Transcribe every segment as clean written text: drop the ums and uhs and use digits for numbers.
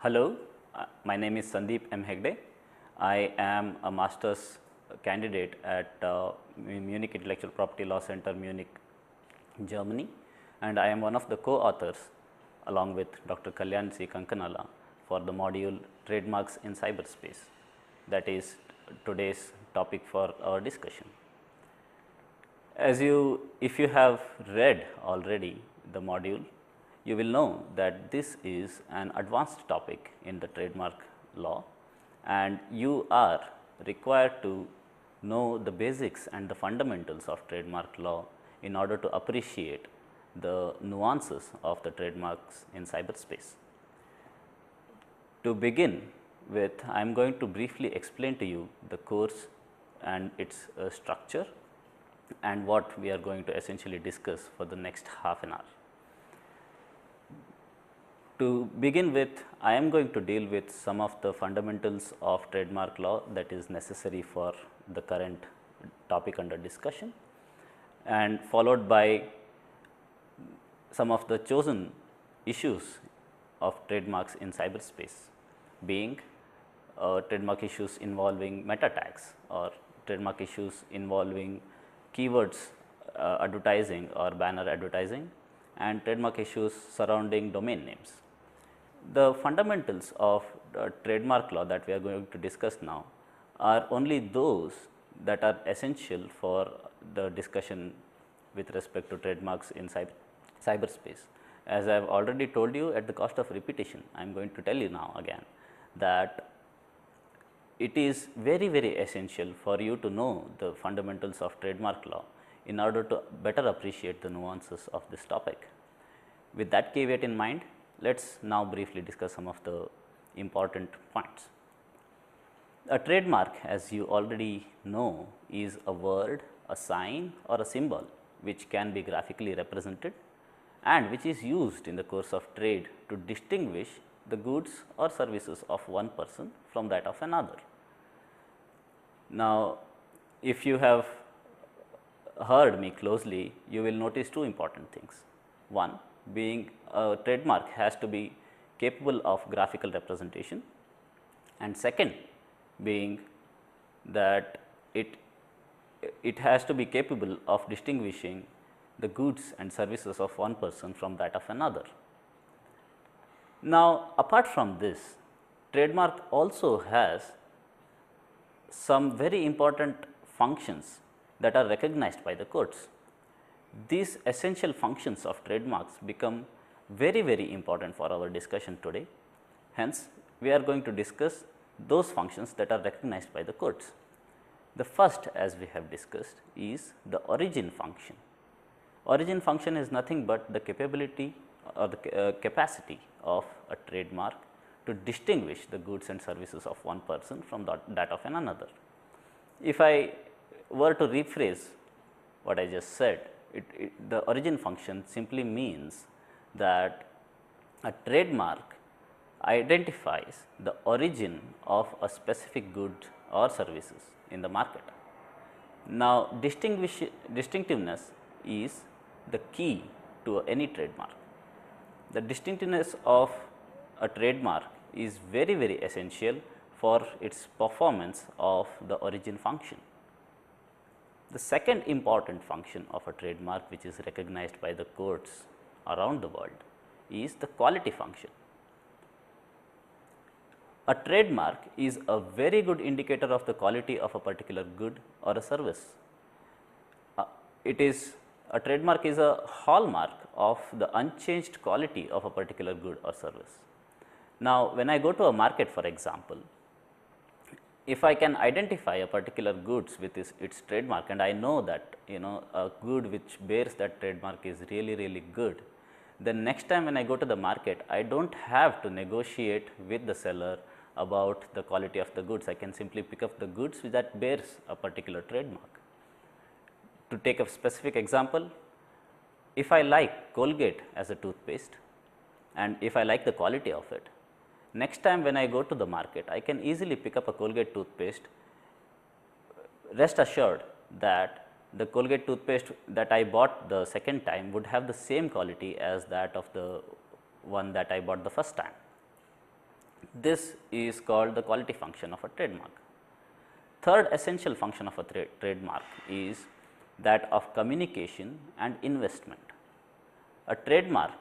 Hello, my name is Sandeep M. Hegde. I am a master's candidate at Munich Intellectual Property Law Center, Munich, Germany, and I am one of the co-authors along with Dr. Kalyan C. Kankanala for the module Trademarks in Cyberspace. That is today's topic for our discussion. If you have read already the module, you will know that this is an advanced topic in the trademark law, and you are required to know the basics and the fundamentals of trademark law in order to appreciate the nuances of the trademarks in cyberspace. To begin with, I am going to briefly explain to you the course and its structure and what we are going to essentially discuss for the next half an hour. To begin with, I am going to deal with some of the fundamentals of trademark law that is necessary for the current topic under discussion, and followed by some of the chosen issues of trademarks in cyberspace, being trademark issues involving meta tags or trademark issues involving keywords advertising or banner advertising, and trademark issues surrounding domain names. The fundamentals of trademark law that we are going to discuss now are only those that are essential for the discussion with respect to trademarks in cyberspace. As I have already told you, at the cost of repetition, I am going to tell you now again that it is very essential for you to know the fundamentals of trademark law in order to better appreciate the nuances of this topic. With that caveat in mind, let us now briefly discuss some of the important points. A trademark, as you already know, is a word, a sign or a symbol which can be graphically represented and which is used in the course of trade to distinguish the goods or services of one person from that of another. Now, if you have heard me closely, you will notice two important things. One being a trademark has to be capable of graphical representation, and second being that it has to be capable of distinguishing the goods and services of one person from that of another. Now, apart from this, trademark also has some very important functions that are recognized by the courts. These essential functions of trademarks become very important for our discussion today. Hence, we are going to discuss those functions that are recognized by the courts. The first, as we have discussed, is the origin function. Origin function is nothing but the capability or the capacity of a trademark to distinguish the goods and services of one person from that of another. If I were to rephrase what I just said, the origin function simply means that a trademark identifies the origin of a specific good or services in the market. Now, distinctiveness is the key to any trademark. The distinctiveness of a trademark is very essential for its performance of the origin function. The second important function of a trademark, which is recognized by the courts around the world, is the quality function. A trademark is a very good indicator of the quality of a particular good or a service. A trademark is a hallmark of the unchanged quality of a particular good or service. Now, when I go to a market, for example, if I can identify a particular goods with its trademark, and I know that a good which bears that trademark is really good, then next time when I go to the market, I do not have to negotiate with the seller about the quality of the goods. I can simply pick up the goods that bears a particular trademark. To take a specific example, if I like Colgate as a toothpaste and if I like the quality of it, next time when I go to the market, I can easily pick up a Colgate toothpaste. Rest assured that the Colgate toothpaste that I bought the second time would have the same quality as that of the one that I bought the first time. This is called the quality function of a trademark. Third essential function of a trademark is that of communication and investment. A trademark,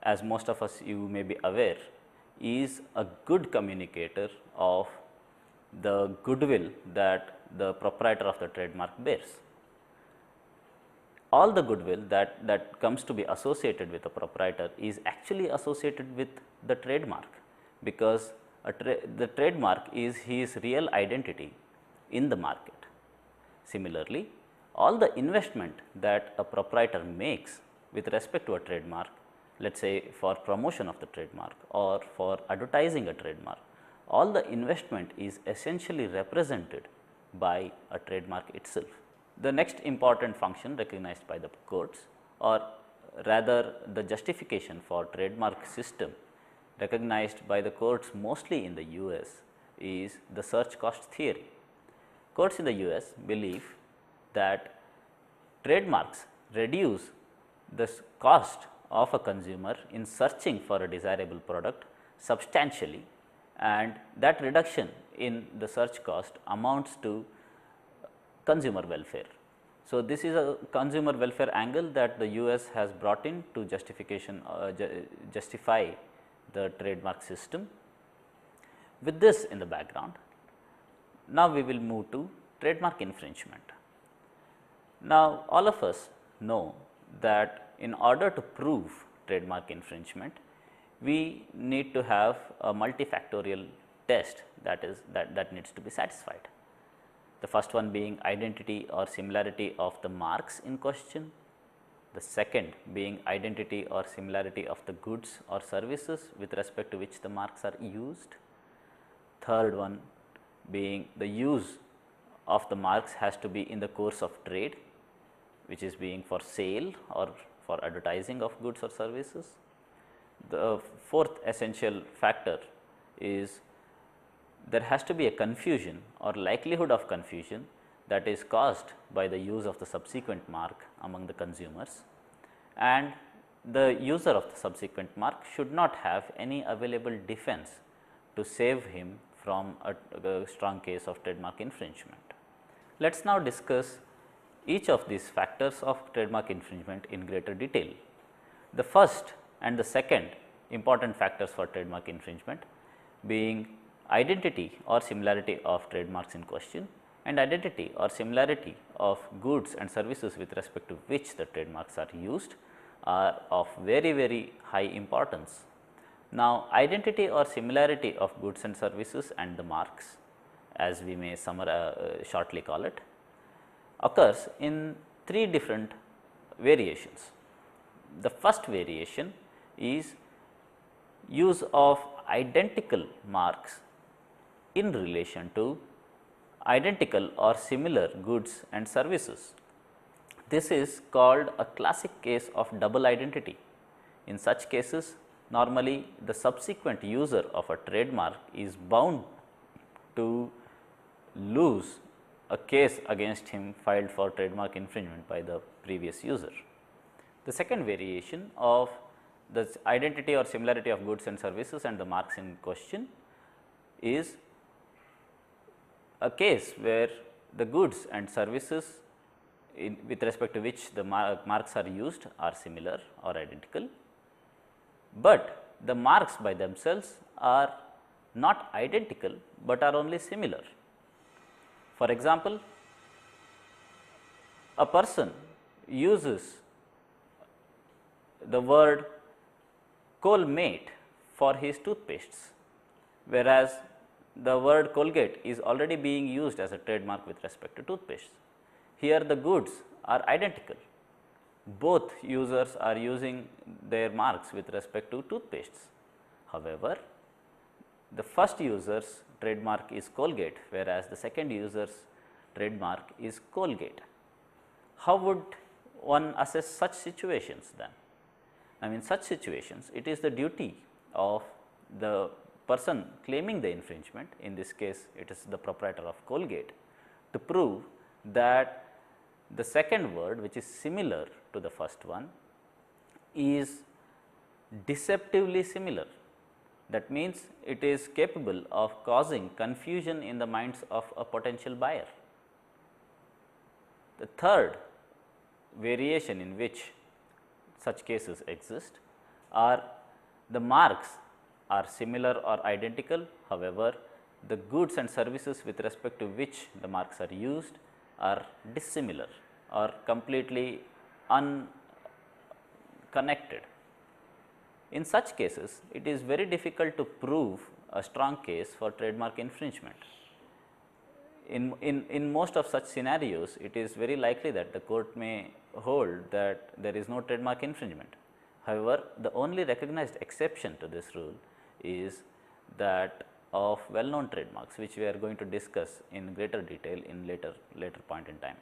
as most of us you may be aware, is a good communicator of the goodwill that the proprietor of the trademark bears. All the goodwill that comes to be associated with a proprietor is actually associated with the trademark, because the trademark is his real identity in the market. Similarly, all the investment that a proprietor makes with respect to a trademark, let us say for promotion of the trademark or for advertising a trademark, all the investment is essentially represented by a trademark itself. The next important function recognized by the courts, or rather the justification for trademark system recognized by the courts mostly in the US, is the search cost theory. Courts in the US believe that trademarks reduce the cost of a consumer in searching for a desirable product substantially, and that reduction in the search cost amounts to consumer welfare. So, this is a consumer welfare angle that the US has brought in to justify the trademark system. With this in the background, now we will move to trademark infringement. Now, all of us know that in order to prove trademark infringement, we need to have a multifactorial test that needs to be satisfied. The first one being identity or similarity of the marks in question, the second being identity or similarity of the goods or services with respect to which the marks are used, third one being the use of the marks has to be in the course of trade, which is being for sale or for advertising of goods or services. The fourth essential factor is there has to be a confusion or likelihood of confusion that is caused by the use of the subsequent mark among the consumers, and the user of the subsequent mark should not have any available defense to save him from a strong case of trademark infringement. Let us now discuss each of these factors of trademark infringement in greater detail. The first and the second important factors for trademark infringement being identity or similarity of trademarks in question and identity or similarity of goods and services with respect to which the trademarks are used are of very high importance. Now, identity or similarity of goods and services and the marks, as we may shortly call it, occurs in three different variations. The first variation is use of identical marks in relation to identical or similar goods and services. This is called a classic case of double identity. In such cases, normally the subsequent user of a trademark is bound to lose a case against him filed for trademark infringement by the previous user. The second variation of the identity or similarity of goods and services and the marks in question is a case where the goods and services with respect to which the marks are used are similar or identical, but the marks by themselves are not identical, but are only similar. For example, a person uses the word Colmate for his toothpastes, whereas the word Colgate is already being used as a trademark with respect to toothpastes. Here the goods are identical. Both users are using their marks with respect to toothpastes. However, the first user's trademark is Colgate, whereas the second user's trademark is Colgate. How would one assess such situations then? I mean, such situations, it is the duty of the person claiming the infringement, in this case it is the proprietor of Colgate, to prove that the second word, which is similar to the first one, is deceptively similar, That means, it is capable of causing confusion in the minds of a potential buyer. The third variation in which such cases exist are the marks are similar or identical. However, the goods and services with respect to which the marks are used are dissimilar or completely unconnected. In such cases, it is very difficult to prove a strong case for trademark infringement. In most of such scenarios, it is very likely that the court may hold that there is no trademark infringement. However, the only recognized exception to this rule is that of well known trademarks, which we are going to discuss in greater detail in later point in time.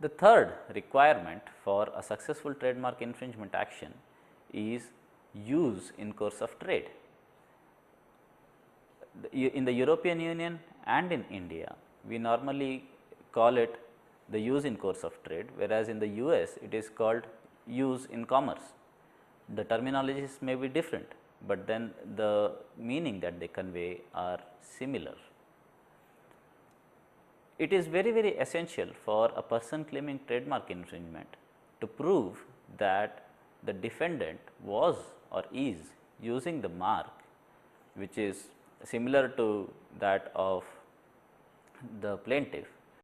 The third requirement for a successful trademark infringement action is use in course of trade. In the European Union and in India, we normally call it the use in course of trade, whereas in the US it is called use in commerce. The terminologies may be different, but then the meaning that they convey are similar. It is very essential for a person claiming trademark infringement to prove that the defendant was or is using the mark which is similar to that of the plaintiff